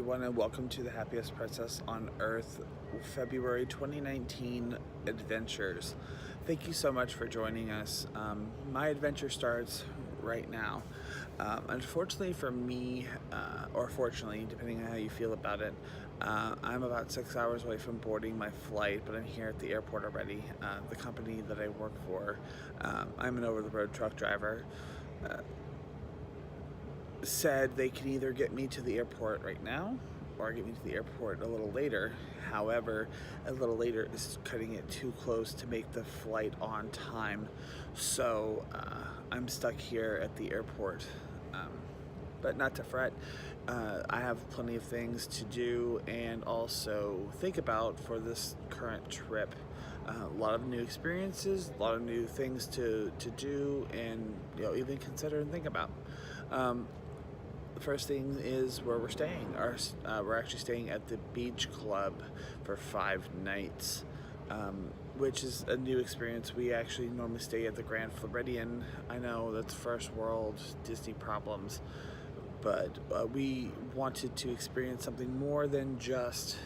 everyone, and welcome to the Happiest Princess on Earth February 2019 adventures. Thank you so much for joining us. My adventure starts right now. Unfortunately for me, or fortunately, depending on how you feel about it, I'm about 6 hours away from boarding my flight, but I'm here at the airport already. The company that I work for, I'm an over-the-road truck driver, said they can either get me to the airport right now or get me to the airport a little later. However, a little later is cutting it too close to make the flight on time. So I'm stuck here at the airport. But not to fret. I have plenty of things to do and also think about for this current trip. A lot of new experiences, a lot of new things to do, and even consider and think about. The first thing is where we're staying. We're actually staying at the beach club for 5 nights, which is a new experience. We actually normally stay at the Grand Floridian. I know that's first world Disney problems, but we wanted to experience something more than just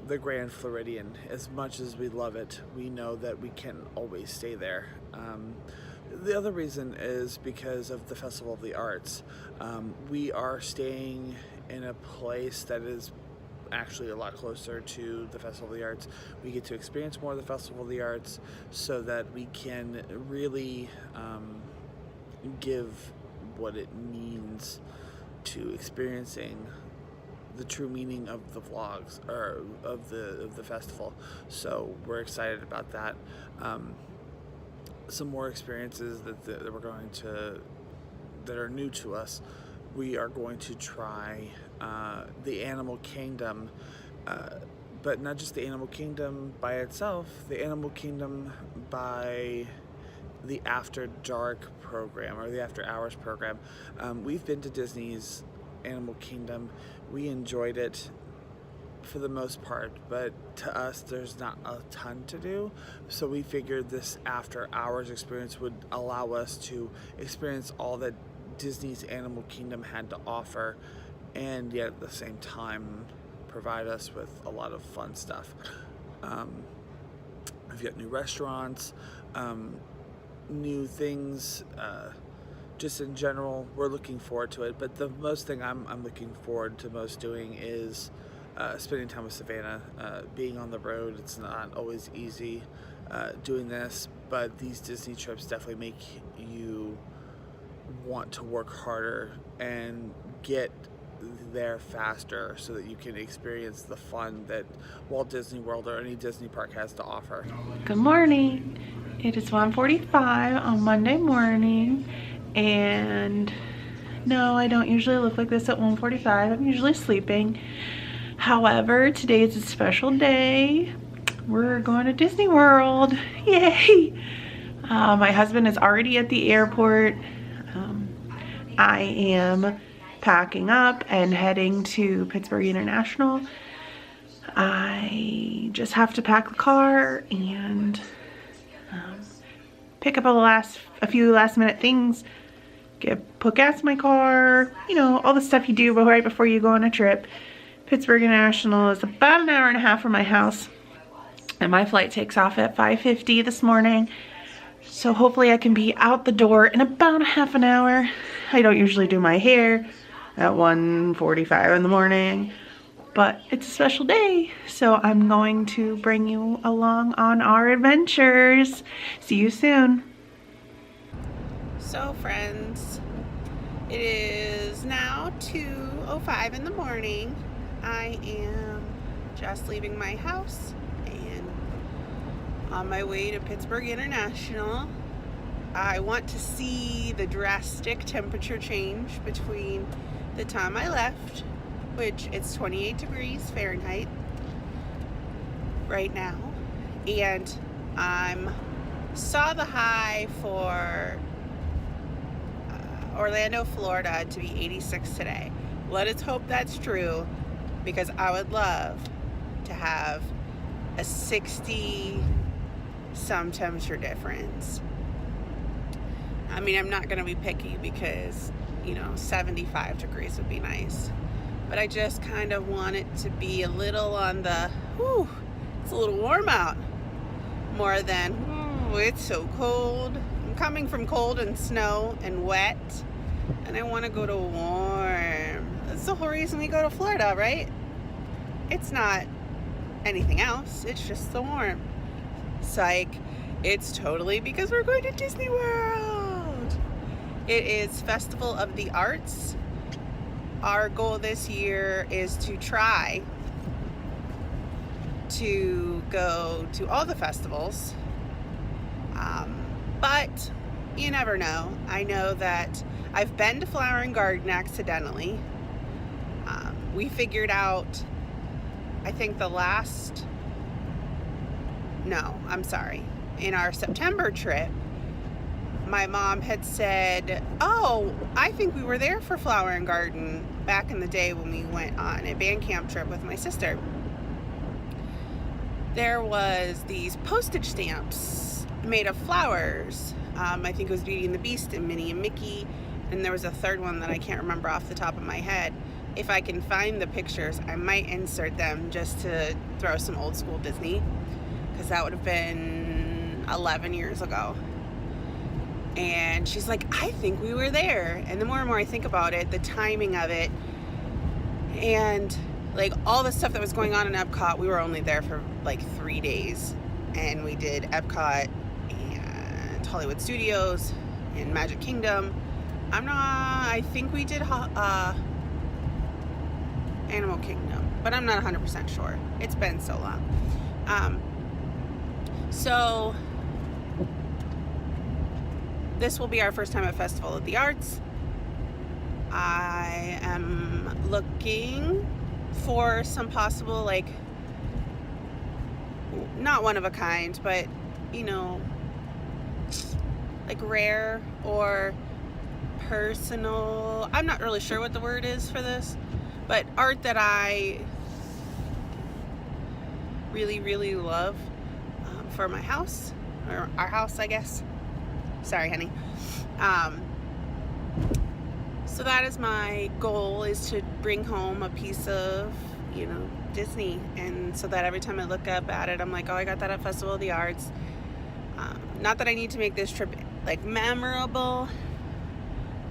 the Grand Floridian. As much as we love it, we know that we can't always stay there. The other reason is because of the Festival of the Arts. We are staying in a place that is actually a lot closer to the Festival of the Arts. We get to experience more of the Festival of the Arts so that we can really give what it means to experiencing the true meaning of the vlogs, or of the festival. So we're excited about that. Some more experiences that we're going to, that are new to us. We are going to try the Animal Kingdom, but not just the Animal Kingdom by itself, the Animal Kingdom by the After Dark program, or the After Hours program. We've been to Disney's Animal Kingdom. We enjoyed it for the most part, but to us there's not a ton to do, so we figured this After Hours experience would allow us to experience all that Disney's Animal Kingdom had to offer, and yet at the same time provide us with a lot of fun stuff. We've got new restaurants, new things, just in general. We're looking forward to it, but the most thing I'm looking forward to most doing is spending time with Savannah. Being on the road, it's not always easy doing this, but these Disney trips definitely make you want to work harder and get there faster so that you can experience the fun that Walt Disney World or any Disney park has to offer. Good morning. It is 1:45 on Monday morning, and no, I don't usually look like this at 1:45. I'm usually sleeping. However, today is a special day. We're going to Disney World. Yay! My husband is already at the airport. I am packing up and heading to Pittsburgh International. I just have to pack the car and pick up a few last minute things. Put gas in my car. All the stuff you do right before you go on a trip. Pittsburgh International is about an hour and a half from my house, and my flight takes off at 5:50 this morning, so hopefully I can be out the door in about a half an hour. I don't usually do my hair at 1:45 in the morning, but it's a special day, so I'm going to bring you along on our adventures. See you soon. So friends, it is now 2:05 in the morning. I am just leaving my house and on my way to Pittsburgh International. I want to see the drastic temperature change between the time I left, which it's 28 degrees Fahrenheit right now, and saw the high for Orlando, Florida to be 86 today. Let us hope that's true, because I would love to have a 60 some temperature difference. I mean, I'm not going to be picky because 75 degrees would be nice. but I just kind of want it to be a little on the, whew, it's a little warm out, more than, ooh, it's so cold. I'm coming from cold and snow and wet, and I want to go to warm. That's the whole reason we go to Florida, right? It's not anything else, it's just the warm. Psych. It's totally because we're going to Disney World. It is Festival of the Arts. Our goal this year is to try to go to all the festivals, but you never know. I know that I've been to Flower and Garden accidentally. We figured out, I think in our September trip, my mom had said, oh, I think we were there for Flower and Garden back in the day when we went on a band camp trip with my sister. There was these postage stamps made of flowers. I think it was Beauty and the Beast and Minnie and Mickey, and there was a third one that I can't remember off the top of my head. If I can find the pictures, I might insert them just to throw some old school Disney, because that would have been 11 years ago. And she's like, I think we were there. And the more and more I think about it, the timing of it, and like all the stuff that was going on in Epcot, we were only there for like 3 days. And we did Epcot and Hollywood Studios and Magic Kingdom. I think we did Animal Kingdom, but I'm not 100% sure. It's been so long. So this will be our first time at Festival of the Arts. I am looking for some possible, like, not one of a kind, but, you know, like rare or personal, I'm not really sure what the word is for this, but art that I really, really love for my house, or our house, I guess. Sorry, honey. So that is my goal, is to bring home a piece of, you know, Disney, and so that every time I look up at it, I'm like, oh, I got that at Festival of the Arts. Not that I need to make this trip like memorable,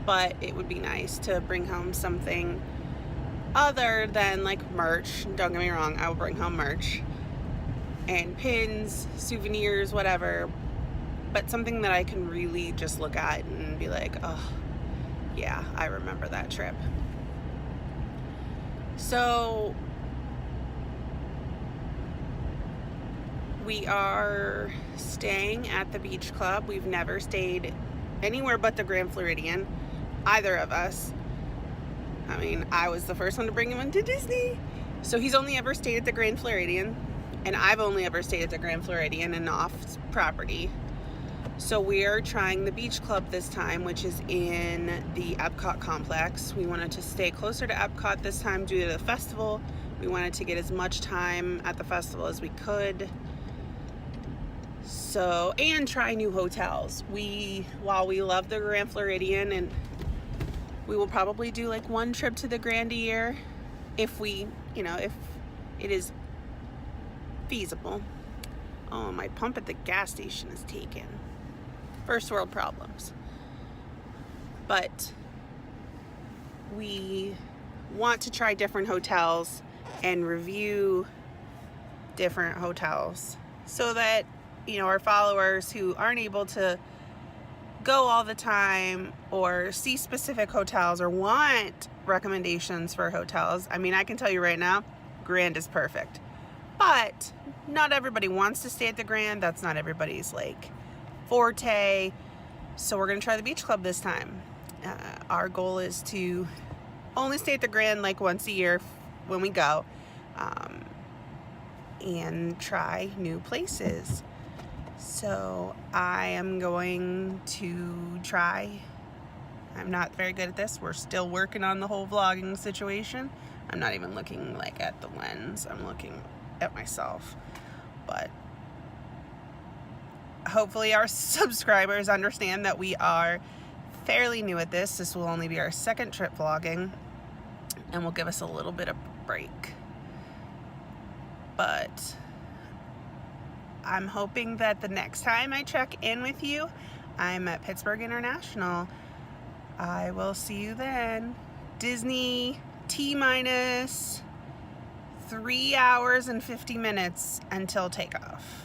but it would be nice to bring home something other than like merch. Don't get me wrong, I will bring home merch and pins, souvenirs, whatever, but something that I can really just look at and be like, oh yeah, I remember that trip. So we are staying at the beach club. We've never stayed anywhere but the Grand Floridian, either of us. I mean, I was the first one to bring him into Disney. So he's only ever stayed at the Grand Floridian, and I've only ever stayed at the Grand Floridian and off property. So we're trying the beach club this time, which is in the Epcot complex. We wanted to stay closer to Epcot this time due to the festival. We wanted to get as much time at the festival as we could. So, and try new hotels. While we love the Grand Floridian, and we will probably do like one trip to the Grand a year if we, you know, if it is feasible. Oh, my pump at the gas station is taken. First world problems. But we want to try different hotels and review different hotels so that, you know, our followers who aren't able to go all the time or see specific hotels or want recommendations for hotels. I mean, I can tell you right now, Grand is perfect. But not everybody wants to stay at the Grand. That's not everybody's like forte. So we're gonna try the beach club this time. Our goal is to only stay at the Grand like once a year when we go, and try new places. So I am going to try. I'm not very good at this. We're still working on the whole vlogging situation. I'm not even looking like at the lens. I'm looking at myself. But hopefully our subscribers understand that we are fairly new at this. This will only be our second trip vlogging. and will give us a little bit of break. But I'm hoping that the next time I check in with you, I'm at Pittsburgh International. I will see you then. Disney T-minus 3 hours and 50 minutes until takeoff.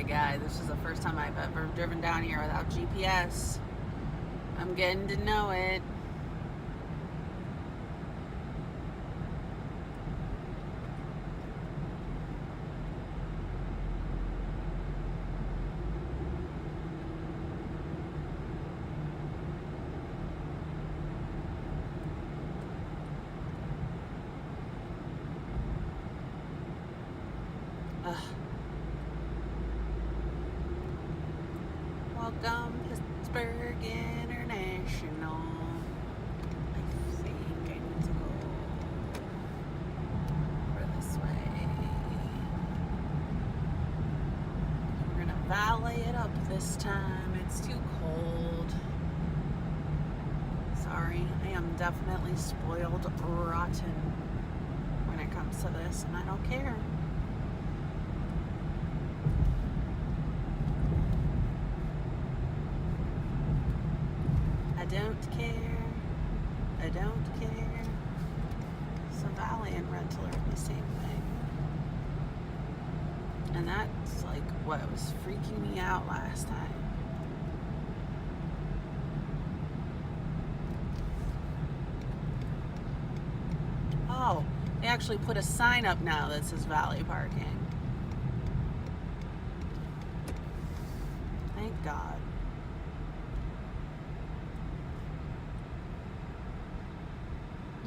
God, this is the first time I've ever driven down here without GPS. I'm getting to know it. Welcome, Pittsburgh International. I think I need to go over this way. We're gonna valet it up this time. It's too cold. Sorry, I am definitely spoiled rotten when it comes to this, and I don't care. I don't care. So valet and rental are the same thing. And that's like what was freaking me out last time. Oh, they actually put a sign up now that says valet parking. Thank God.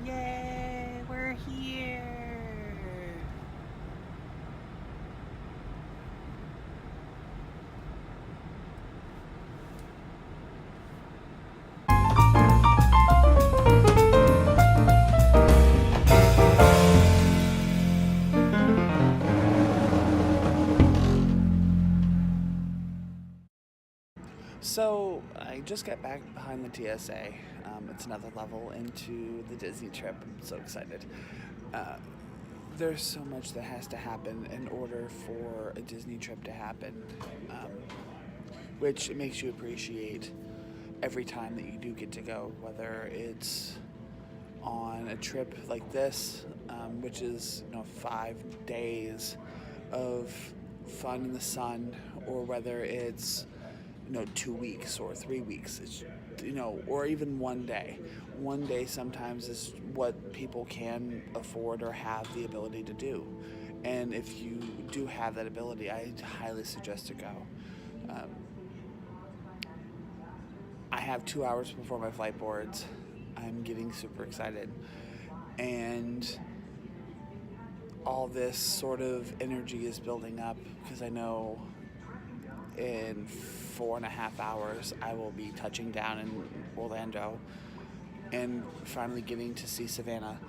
Yay, we're here. So I just got back behind the TSA. It's another level into the Disney trip. I'm so excited. There's so much that has to happen in order for a Disney trip to happen, which makes you appreciate every time that you do get to go, whether it's on a trip like this, which is 5 days of fun in the sun, or whether it's 2 weeks or 3 weeks. It's, or even 1 day. 1 day sometimes is what people can afford or have the ability to do. And if you do have that ability, I highly suggest to go. I have 2 hours before my flight boards. I'm getting super excited. And all this sort of energy is building up because I know in 4.5 hours I will be touching down in Orlando and finally getting to see Savannah.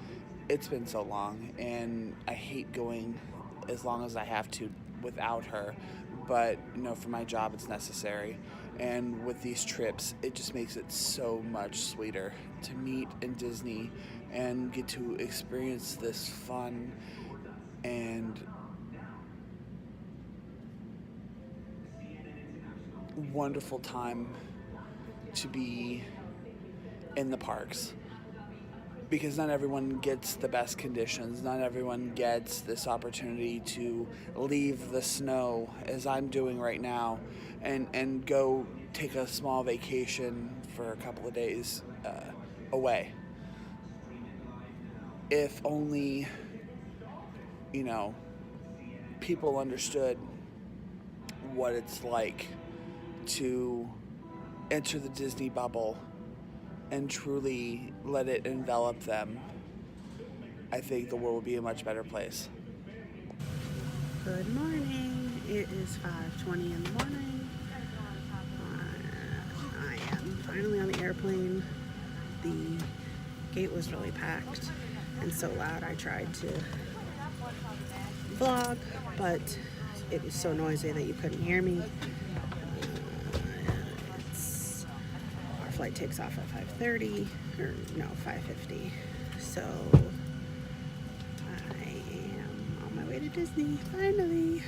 It's been so long, and I hate going as long as I have to without her, but for my job it's necessary. And with these trips, it just makes it so much sweeter to meet in Disney and get to experience this fun and wonderful time to be in the parks. because not everyone gets the best conditions. Not everyone gets this opportunity to leave the snow, as I'm doing right now, and go take a small vacation for a couple of days away. If only, you know, people understood what it's like to enter the Disney bubble and truly let it envelop them, I think the world would be a much better place. Good morning. It is 5:20 in the morning. I am finally on the airplane. The gate was really packed and so loud I tried to vlog, but it was so noisy that you couldn't hear me. Our flight takes off at 5:30, or no, 5:50. So I am on my way to Disney, finally.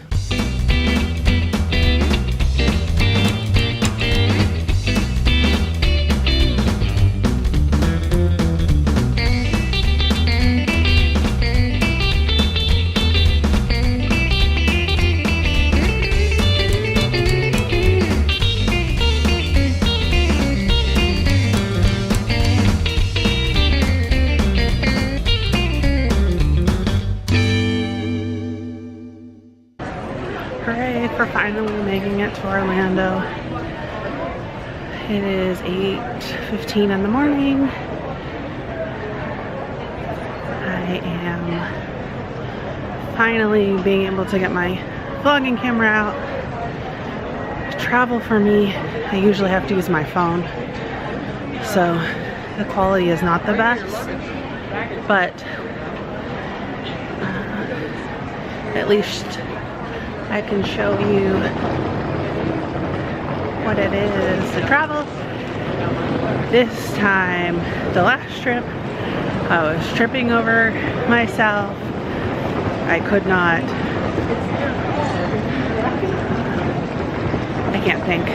Hooray for finally making it to Orlando. It is 8:15 in the morning. I am finally being able to get my vlogging camera out. Travel for me, I usually have to use my phone, so the quality is not the best, but at least I can show you what it is to travel. This time, the last trip, I was tripping over myself. I could not. I can't think.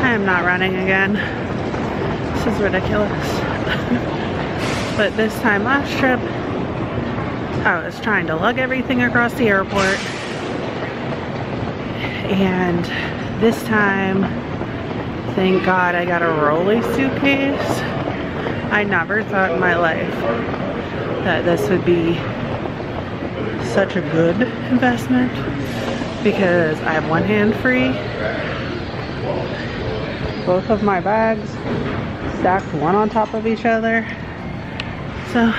I am not running again. This is ridiculous. But this time last trip, I was trying to lug everything across the airport. And this time, thank God I got a rolly suitcase. I never thought in my life that this would be such a good investment, because I have one hand free. Both of my bags stacked one on top of each other. So,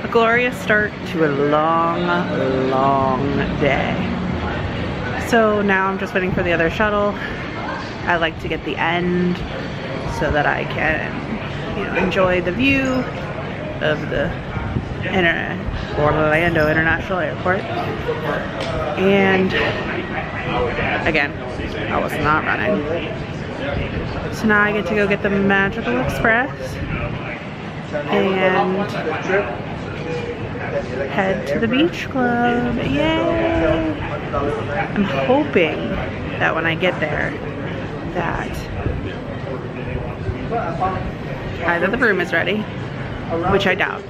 a glorious start to a long, long day. So now I'm just waiting for the other shuttle. I like to get the end so that I can, you know, enjoy the view of the Orlando International Airport. And again, I was not running. So now I get to go get the Magical Express and head to the beach club. Yay! I'm hoping that when I get there that either the room is ready, which I doubt,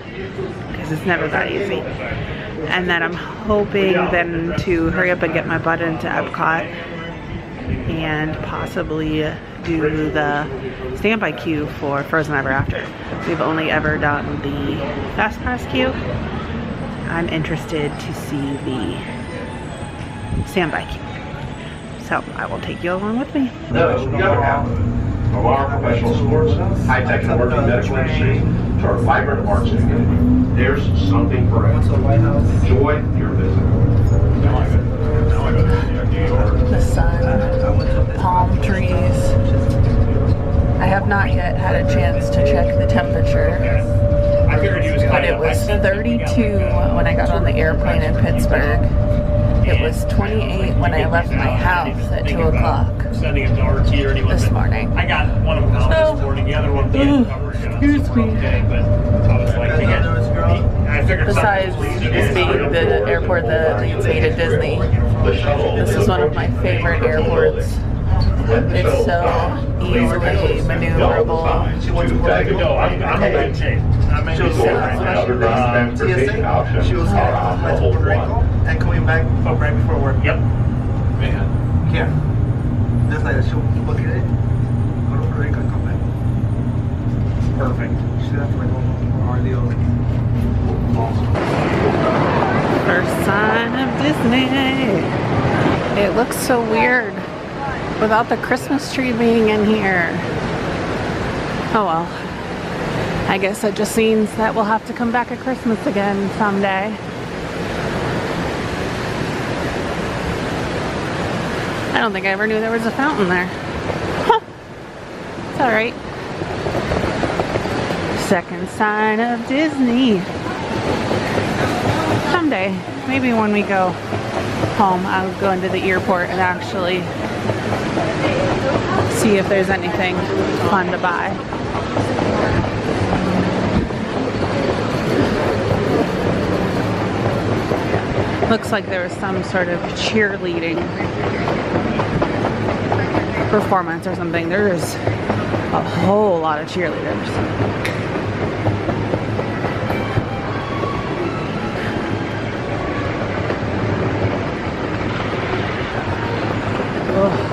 because it's never that easy, and then I'm hoping then to hurry up and get my butt into Epcot and possibly do the standby queue for Frozen Ever After. We've only ever done the Fast Pass queue. I'm interested to see the standby queue. So I will take you along with me. No, we gotta have from our professional sports, high-tech and emerging medical industry, to our vibrant arts community. There's something for everyone. Enjoy your visit. The sun, palm trees. I have not yet had a chance to check the temperature, but it was 32 when I got on the airplane in Pittsburgh. It was 28 when I left my house at 2 o'clock this morning. I got one of them out this morning, the other one didn't. Excuse me. Besides this being the airport that leads me to Disney, the shuttle. This is one of my favorite airports. It's so easily maneuverable. To Dagenham. No, I'm in good shape. I'm in good shape right now. Underground transportation options She was are on the whole Puerto Rico one. and coming back right before work. Yep. Man. Yeah. Just like she'll book it, go to Puerto Rico and come back. Perfect. She have to like go our deal. First sign of Disney. It looks so weird without the Christmas tree being in here. Oh well. I guess it just means that we'll have to come back at Christmas again someday. I don't think I ever knew there was a fountain there. Huh. It's alright. Second sign of Disney. Someday, maybe when we go home, I'll go into the airport and actually see if there's anything fun to buy. Looks like there was some sort of cheerleading performance or something. There's a whole lot of cheerleaders. Ugh.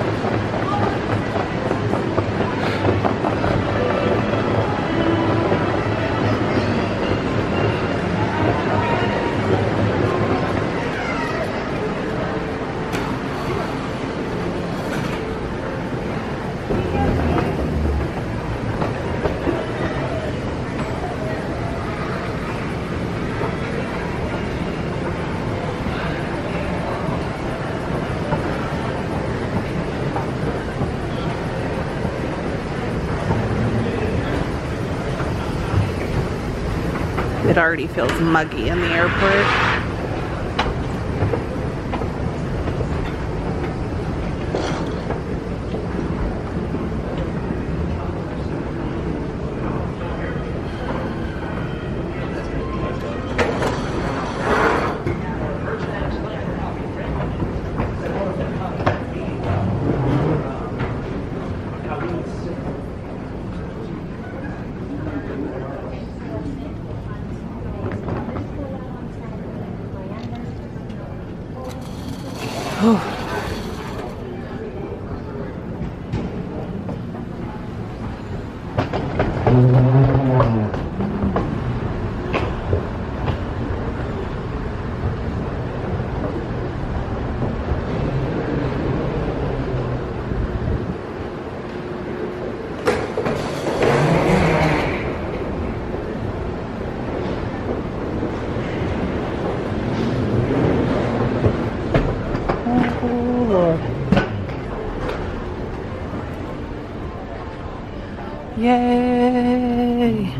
It already feels muggy in the airport. Yay!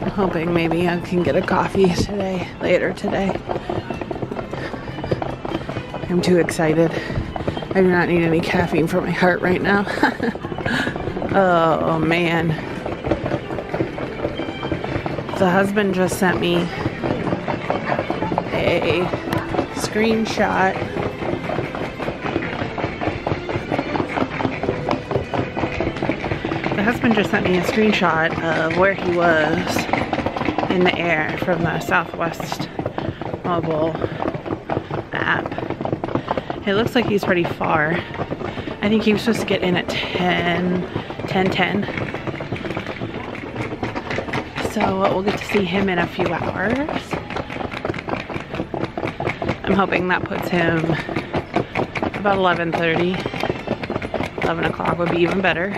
I'm hoping maybe I can get a coffee later today. I'm too excited. I do not need any caffeine for my heart right now. Oh man. The husband just sent me a screenshot of where he was in the air from the Southwest mobile app. It looks like he's pretty far. I think he was supposed to get in at 10:10. So we'll get to see him in a few hours. I'm hoping that puts him about 11:30. 11 o'clock would be even better.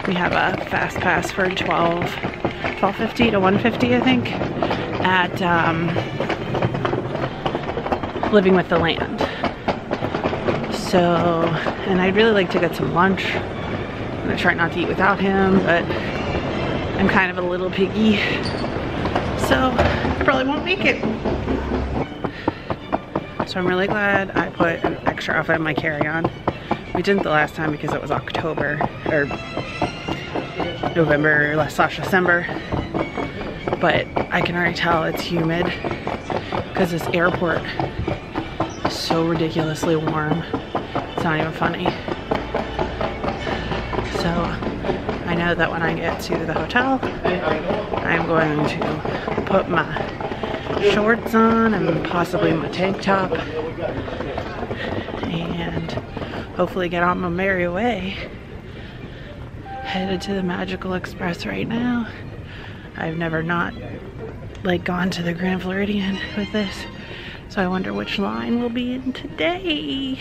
We have a fast pass for 12:50 to 1:50, I think, at Living with the Land. So, and I'd really like to get some lunch. I'm gonna try not to eat without him, but I'm kind of a little piggy. So probably won't make it. So I'm really glad I put an extra outfit in my carry-on. We didn't the last time because it was October, or November/December. But I can already tell it's humid because this airport is so ridiculously warm. It's not even funny. So I know that when I get to the hotel, I'm going to put my shorts on and possibly my tank top and hopefully get on my merry way. Headed to the Magical Express right now. I've never not like gone to the Grand Floridian with this, so I wonder which line we'll be in today.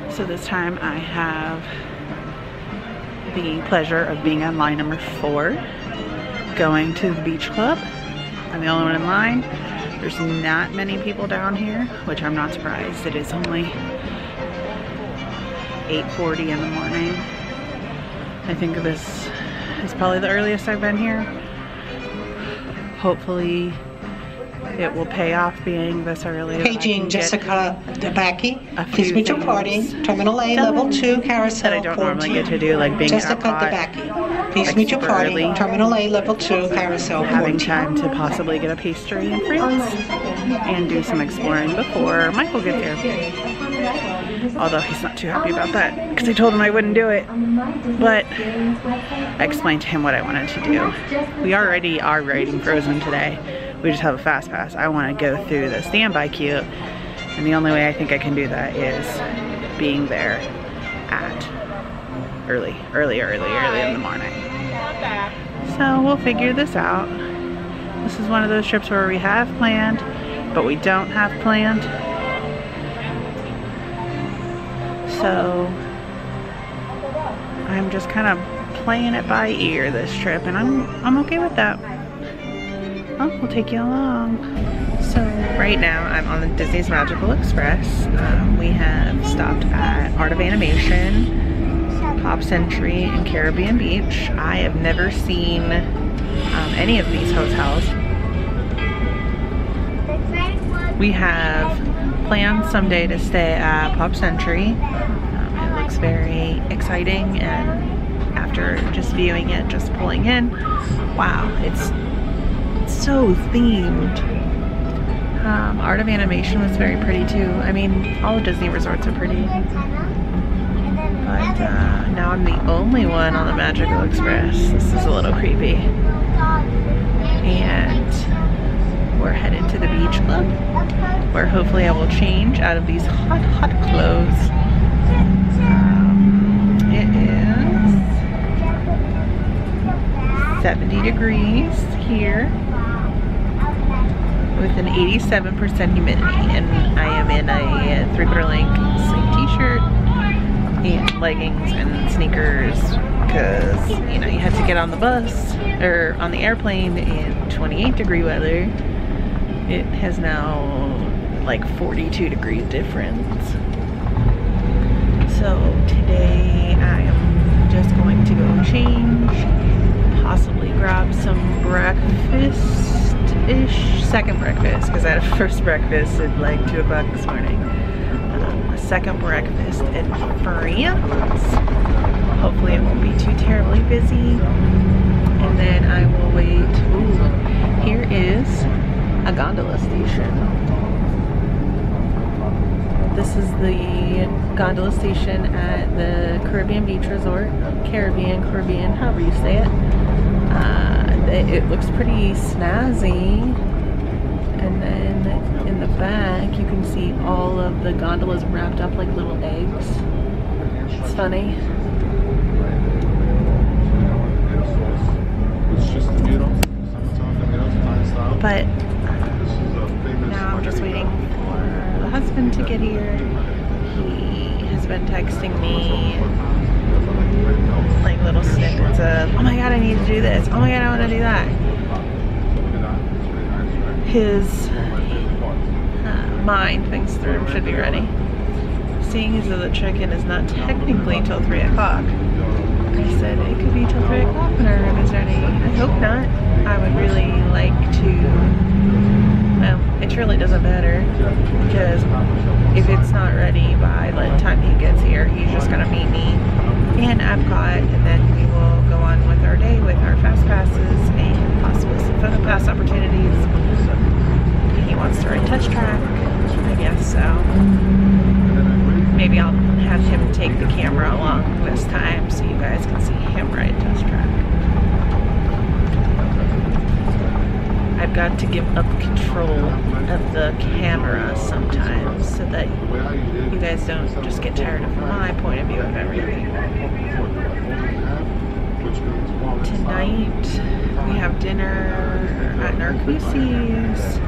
So this time I have the pleasure of being on line number 4, going to the beach club. I'm the only one in line. There's not many people down here, which I'm not surprised. It is only 8:40 in the morning. I think this is probably the earliest I've been here. Hopefully it will pay off being this early. Paging Jessica Debacki. Please meet your party. Terminal A, level 2, carousel that I don't 14. normally get to do, like being Jessica at Debacki. Please meet your party. early. Terminal A, level 2, carousel 14. Having time to possibly get a pastry and fruits and do some exploring before Michael gets here. Although he's not too happy about that because I told him I wouldn't do it. But I explained to him what I wanted to do. We already are riding Frozen today. We just have a fast pass. I want to go through the standby queue, and the only way I think I can do that is being there at early in the morning. So we'll figure this out. This is one of those trips where we have planned, but we don't have planned. So I'm just kind of playing it by ear this trip, and I'm okay with that. Oh, we'll take you along. So right now I'm on the Disney's Magical Express. We have stopped at Art of Animation, Pop Century, and Caribbean Beach. I have never seen any of these hotels. We have planned someday to stay at Pop Century. It looks very exciting, and after just viewing it, just pulling in, wow, it's so themed. Art of Animation was very pretty too. I mean, all of Disney resorts are pretty. But now I'm the only one on the Magical Express. This is a little creepy. And we're headed to the beach club, where hopefully I will change out of these hot clothes. It is 70 degrees here, with an 87% humidity, and I am in a 3/4 length sleeve t-shirt and leggings and sneakers because, you know, you have to get on the bus or on the airplane in 28-degree weather. It has now like 42 degrees difference. So today I am just going to go change, possibly grab some breakfast-ish, second breakfast, because I had a first breakfast at like 2 o'clock this morning. A second breakfast in France. Hopefully it won't be too terribly busy. And then I will wait. Ooh, here is a gondola station. This is the gondola station at the Caribbean Beach Resort. Caribbean, however you say it. It looks pretty snazzy. And then in the back, you can see all of the gondolas wrapped up like little eggs. It's funny. But now I'm just waiting for the husband to get here. He has been texting me like little snippets of, oh my god, I need to do this. Oh my god, I want to do that. His mind thinks the room should be ready. seeing as though the check-in is not technically till 3 o'clock, I said it could be till 3 o'clock when our room is ready. I hope not. I would really like to, well, it truly doesn't matter, because if it's not ready by the time he gets here, he's just gonna meet me in Epcot, and then we will go on with our day with our fast passes and possibly some photo pass opportunities. He wants to ride Touch Track, I guess so. Maybe I'll have him take the camera along this time so you guys can see him ride Touch Track. I've got to give up control of the camera sometimes so that you guys don't just get tired of my point of view of everything. Tonight we have dinner at Narcoosse's,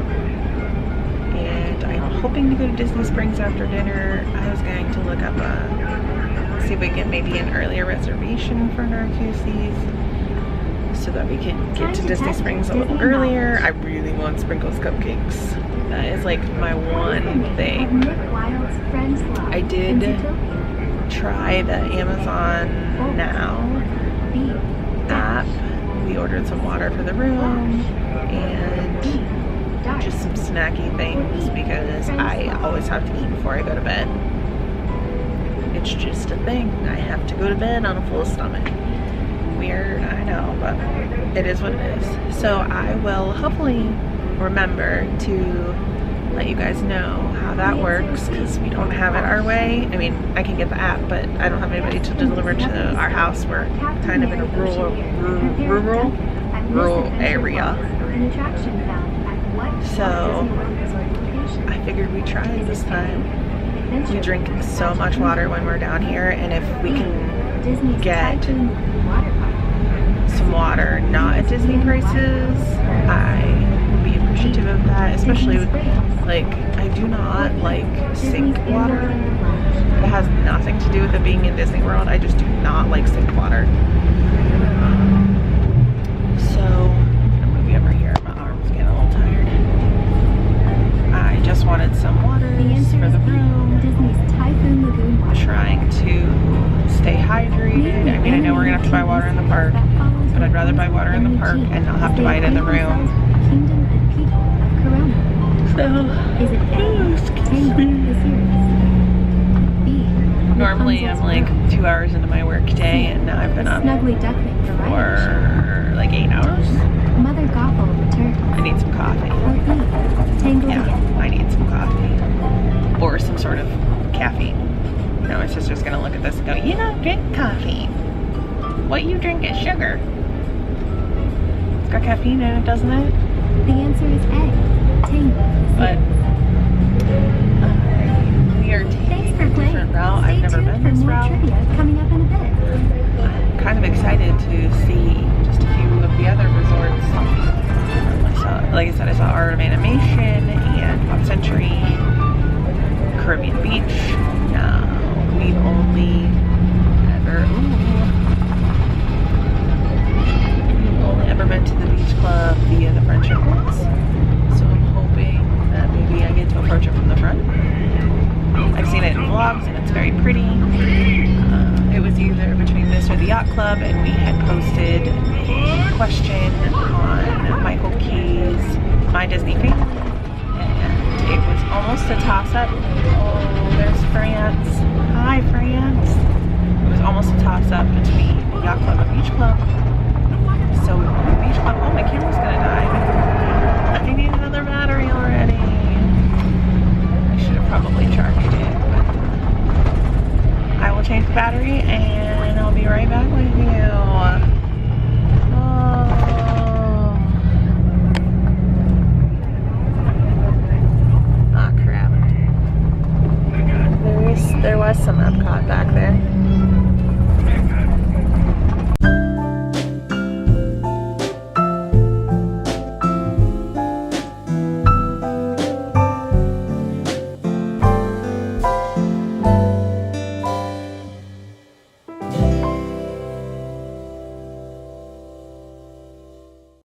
and I'm hoping to go to Disney Springs after dinner. I was going to look up see if we can get maybe an earlier reservation for Narcoosse's so that we can get to Disney Springs a little earlier. I really want Sprinkles cupcakes. That is like my one thing. I did try the Amazon Now app. We ordered some water for the room and just some snacky things because I always have to eat before I go to bed. It's just a thing. I have to go to bed on a full stomach. Weird, I know, but it is what it is. So I will hopefully remember to let you guys know how that works, because we don't have it our way. I mean, I can get the app, but I don't have anybody to deliver to our house. We're kind of in a rural area. So I figured we'd try it this time. We drink so much water when we're down here, and if we can get some water not at Disney prices, I would be appreciative of that, especially with, like, I do not like sink water. It has nothing to do with it being in Disney World. I just do not like sink water. So I'm gonna be over here. My arm's getting a little tired. I just wanted some water for the room. Trying to stay hydrated. I mean, I know we're gonna have to buy water in the park, but I'd rather buy water in the park and not have to buy it in the room. So, excuse me. Normally I'm like 2 hours into my work day, and now I've been up for like 8 hours. I need some coffee. Yeah, I need some coffee. Or some sort of caffeine. Now my sister's gonna look at this and go, "You don't drink coffee. What you drink is sugar." It's got caffeine in it, doesn't it? The answer is A. But we are taking a different route. I've never been this route. I'm kind of excited to see just a few of the other resorts. Like I said, I saw Art of Animation and Pop Century, Caribbean Beach. We've only ever been to the beach club via the Friendship Boats. So I'm hoping that maybe I get to approach it from the front. I've seen it in vlogs and it's very pretty. It was either between this or the yacht club, and we had posted a question on Michael Key's My Disney Family, and it was almost a toss-up. Oh, there's France. Hi, France. It was almost a toss-up between the yacht club and beach club. So we went to the beach club. Oh, my camera's gonna die. I need another battery already. I should have probably charged it, but I will change the battery and I'll be right back with you. There was some Epcot back there.